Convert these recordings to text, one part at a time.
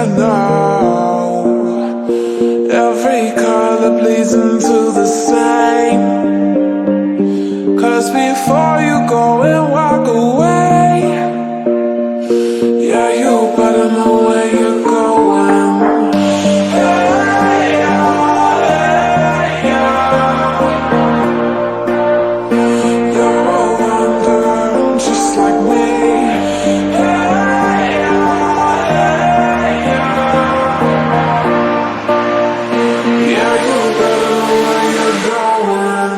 I know. Every color bleeds into the same. 'Cause before you go and walk away, yeah, you better know where you're going. Hey, yeah. You're a wanderer just like me. Hey, yeah, you better know where you're going.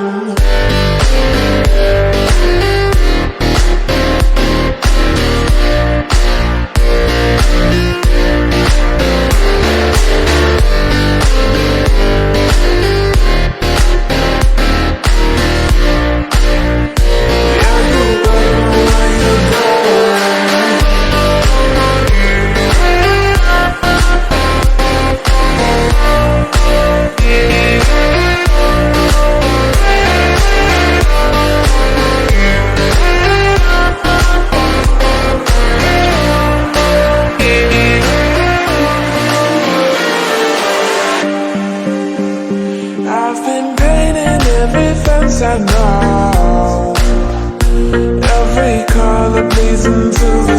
I've been painting every fence I know. Every color bleeds into the